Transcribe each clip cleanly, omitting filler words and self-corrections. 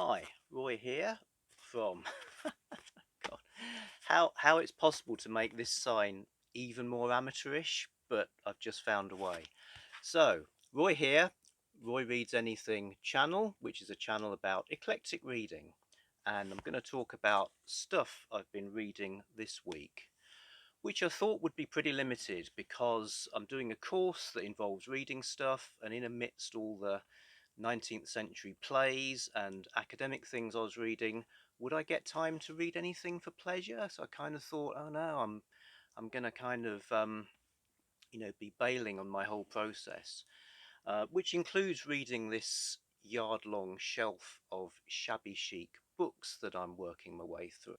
Hi, Roy here from God. How it's possible to make this sign even more amateurish, but I've just found a way. So, Roy here, Roy Reads Anything channel, which is a channel about eclectic reading. And I'm going to talk about stuff I've been reading this week, which I thought would be pretty limited because I'm doing a course that involves reading stuff, and in amidst all the 19th century plays and academic things I was reading, would I get time to read anything for pleasure? So I kind of thought, oh no, I'm going to kind of be bailing on my whole process, which includes reading this yard-long shelf of shabby chic books that I'm working my way through.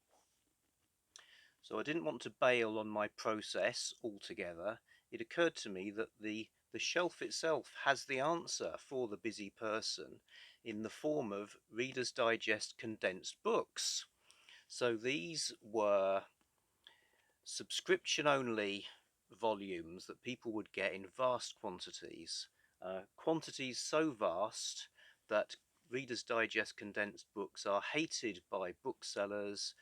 So I didn't want to bail on my process altogether. It occurred to me that the shelf itself has the answer for the busy person in the form of Reader's Digest condensed books. So these were subscription only volumes that people would get in vast quantities, quantities so vast that Reader's Digest condensed books are hated by booksellers.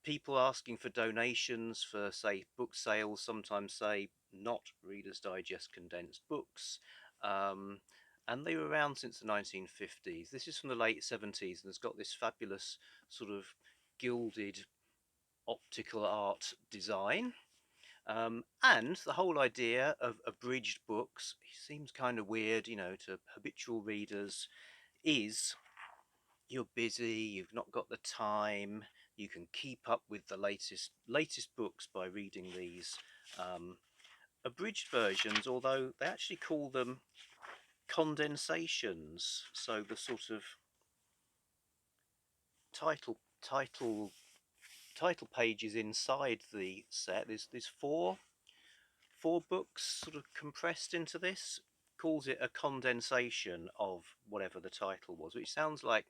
People asking for donations for, say, book sales sometimes say not Reader's Digest condensed books. Um, and they were around since the 1950s. This is from the late 70s and has got this fabulous sort of gilded optical art design. And the whole idea of abridged books seems kind of weird, to habitual readers, is you're busy, you've not got the time, you can keep up with the latest books by reading these um, abridged versions, although they actually call them condensations. So the sort of title title title pages inside the set, there's four books sort of compressed into this. Calls it a condensation of whatever the title was, which sounds like,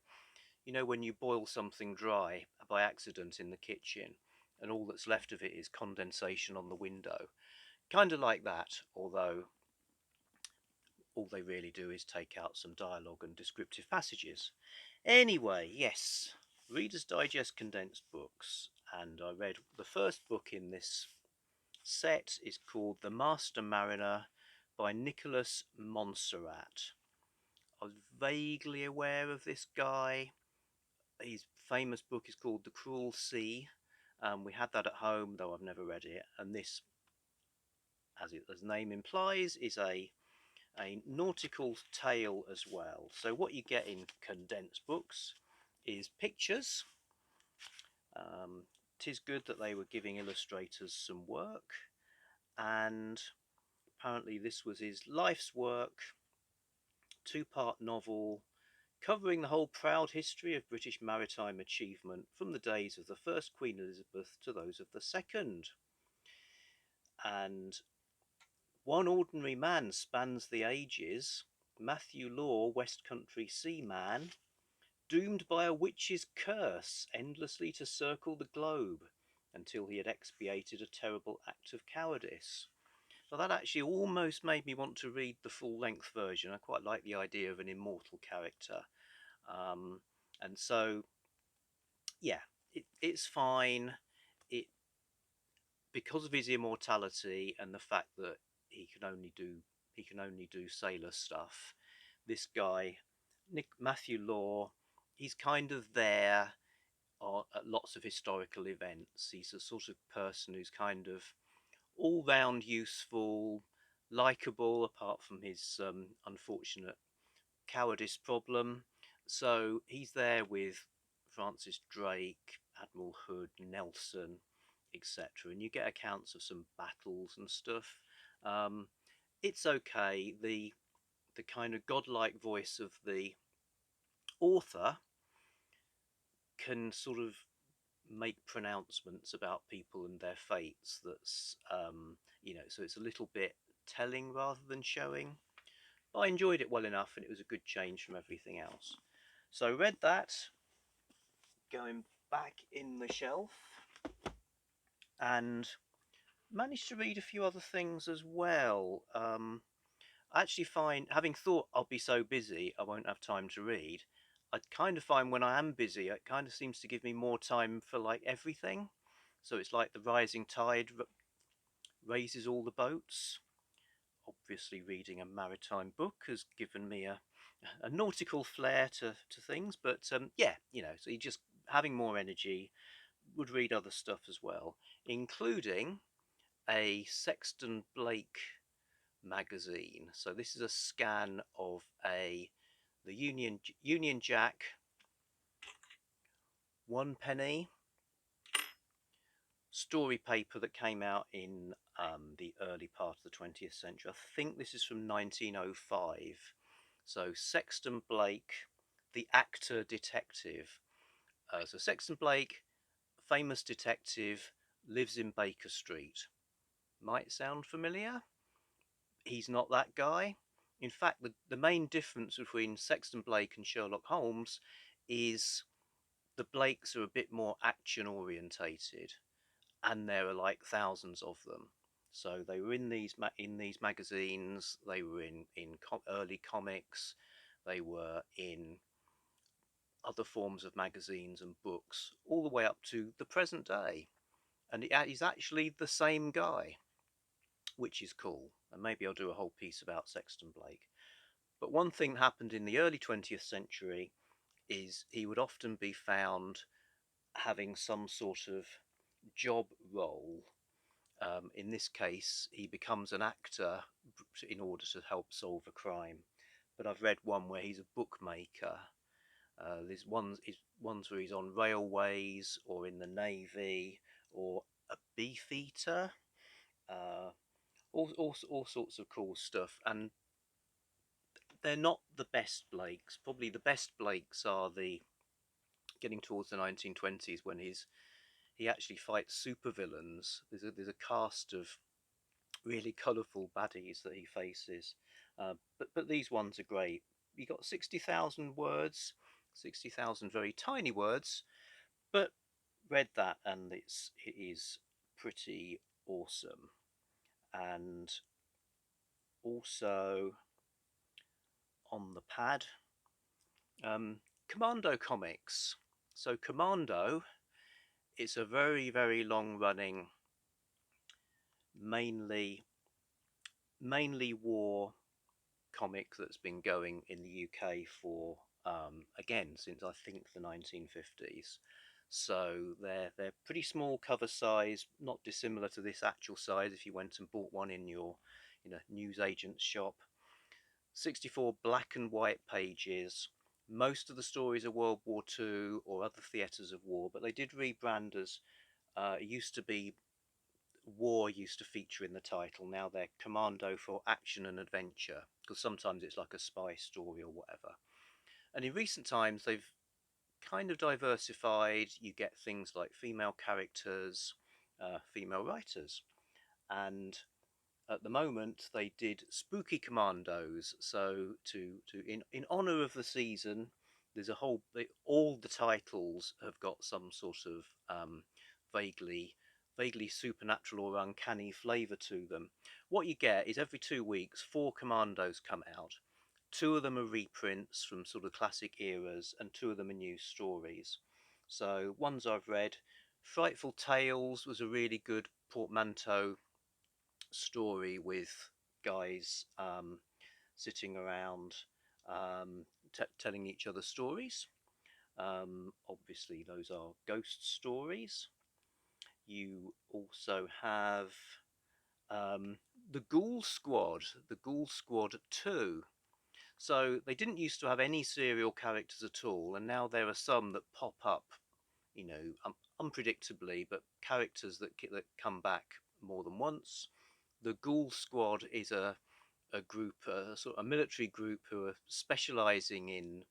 when you boil something dry by accident in the kitchen and all that's left of it is condensation on the window. Kind of like that, although all they really do is take out some dialogue and descriptive passages. Anyway, yes, Reader's Digest condensed books, and I read the first book in this set is called The Master Mariner by Nicholas Montserrat. I was vaguely aware of this guy. His famous book is called The Cruel Sea. We had that at home, though I've never read it. And this, as the name implies, is a nautical tale as well. So what you get in condensed books is pictures. Tis good that they were giving illustrators some work, and apparently this was his life's work, two-part novel covering the whole proud history of British maritime achievement from the days of the first Queen Elizabeth to those of the second. And one ordinary man spans the ages, Matthew Law, West Country seaman, doomed by a witch's curse endlessly to circle the globe until he had expiated a terrible act of cowardice. So that actually almost made me want to read the full-length version. I quite like the idea of an immortal character. Um, and so, yeah, it's fine. It Because of his immortality and the fact that he can only do sailor stuff. This guy, Matthew Law, he's kind of there at lots of historical events. He's a sort of person who's kind of all round useful, likable, apart from his unfortunate cowardice problem. So he's there with Francis Drake, Admiral Hood, Nelson, etc. And you get accounts of some battles and stuff. Um, it's okay. The kind of godlike voice of the author can sort of make pronouncements about people and their fates. So it's a little bit telling rather than showing. But I enjoyed it well enough, and it was a good change from everything else. So I read that, going back in the shelf, and managed to read a few other things as well. I actually find, having thought I'll be so busy I won't have time to read, I kind of find when I am busy, it kind of seems to give me more time for like everything. So it's like the rising tide raises all the boats. Obviously, reading a maritime book has given me a nautical flair to things, but yeah, so you just having more energy, would read other stuff as well, including a Sexton Blake magazine. So this is a scan of the Union Jack 1 penny story paper that came out in the early part of the 20th century. I think this is from 1905. So Sexton Blake, the actor detective. So Sexton Blake, famous detective, lives in Baker Street. Might sound familiar. He's not that guy. In fact, the main difference between Sexton Blake and Sherlock Holmes is the Blakes are a bit more action orientated, and there are like thousands of them. So they were in these magazines. They were in early comics. They were in other forms of magazines and books, all the way up to the present day. And he's actually the same guy, which is cool. And maybe I'll do a whole piece about Sexton Blake. But one thing that happened in the early 20th century is he would often be found having some sort of job role. In this case, he becomes an actor in order to help solve a crime. But I've read one where he's a bookmaker. There's ones where he's on railways or in the navy or a beefeater. Uh, all sorts of cool stuff, and they're not the best Blakes. Probably the best Blakes are the getting towards the 1920s when he actually fights supervillains. There's a cast of really colourful baddies that he faces, but these ones are great. You got 60,000 words, 60,000 very tiny words, but read that and it is pretty awesome. And also on the pad, Commando comics. So Commando, it's a very, very long running, mainly war comic that's been going in the UK for again since I think the 1950s. So they're pretty small cover size, not dissimilar to this actual size if you went and bought one in your newsagent's shop. 64 black and white pages. Most of the stories are World War II or other theatres of war, but they did rebrand as it used to be war used to feature in the title. Now they're Commando for action and adventure, because sometimes it's like a spy story or whatever. And in recent times, they've kind of diversified. You get things like female characters, female writers, and at the moment they did spooky commandos. So in honor of the season, there's a whole all the titles have got some sort of vaguely supernatural or uncanny flavor to them. What you get is every 2 weeks 4 commandos come out. Two of them are reprints from sort of classic eras, and two of them are new stories. So ones I've read, Frightful Tales was a really good portmanteau story with guys sitting around telling each other stories. Obviously, those are ghost stories. You also have the Ghoul Squad 2. So they didn't used to have any serial characters at all, and now there are some that pop up, unpredictably, but characters that come back more than once. The Ghoul Squad is a group, sort of a military group who are specialising in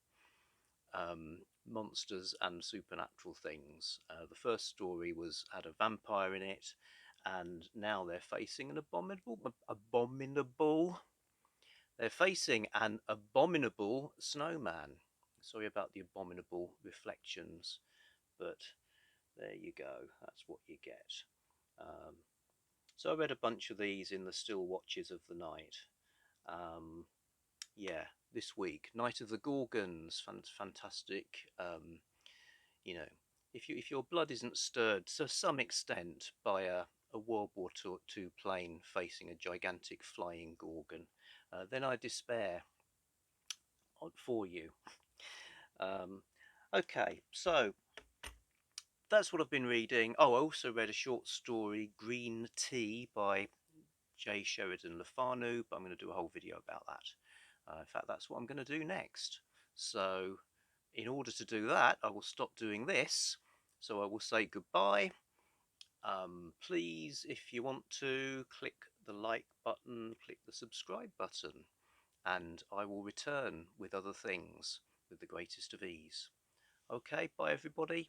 monsters and supernatural things. The first story had a vampire in it, and now they're facing an abominable. They're facing an abominable snowman. Sorry about the abominable reflections, but there you go. That's what you get. Um, so I read a bunch of these in the still watches of the night. Yeah, this week. Night of the Gorgons, fantastic. You know, if your blood isn't stirred to some extent by a World War II plane facing a gigantic flying Gorgon, then I despair for you. Okay, so that's what I've been reading. Oh, I also read a short story, Green Tea, by J. Sheridan Le Fanu, but I'm going to do a whole video about that. In fact, that's what I'm going to do next. So, in order to do that, I will stop doing this. So I will say goodbye. Please, if you want to, click the like button, click the subscribe button, and I will return with other things with the greatest of ease. Okay, bye everybody.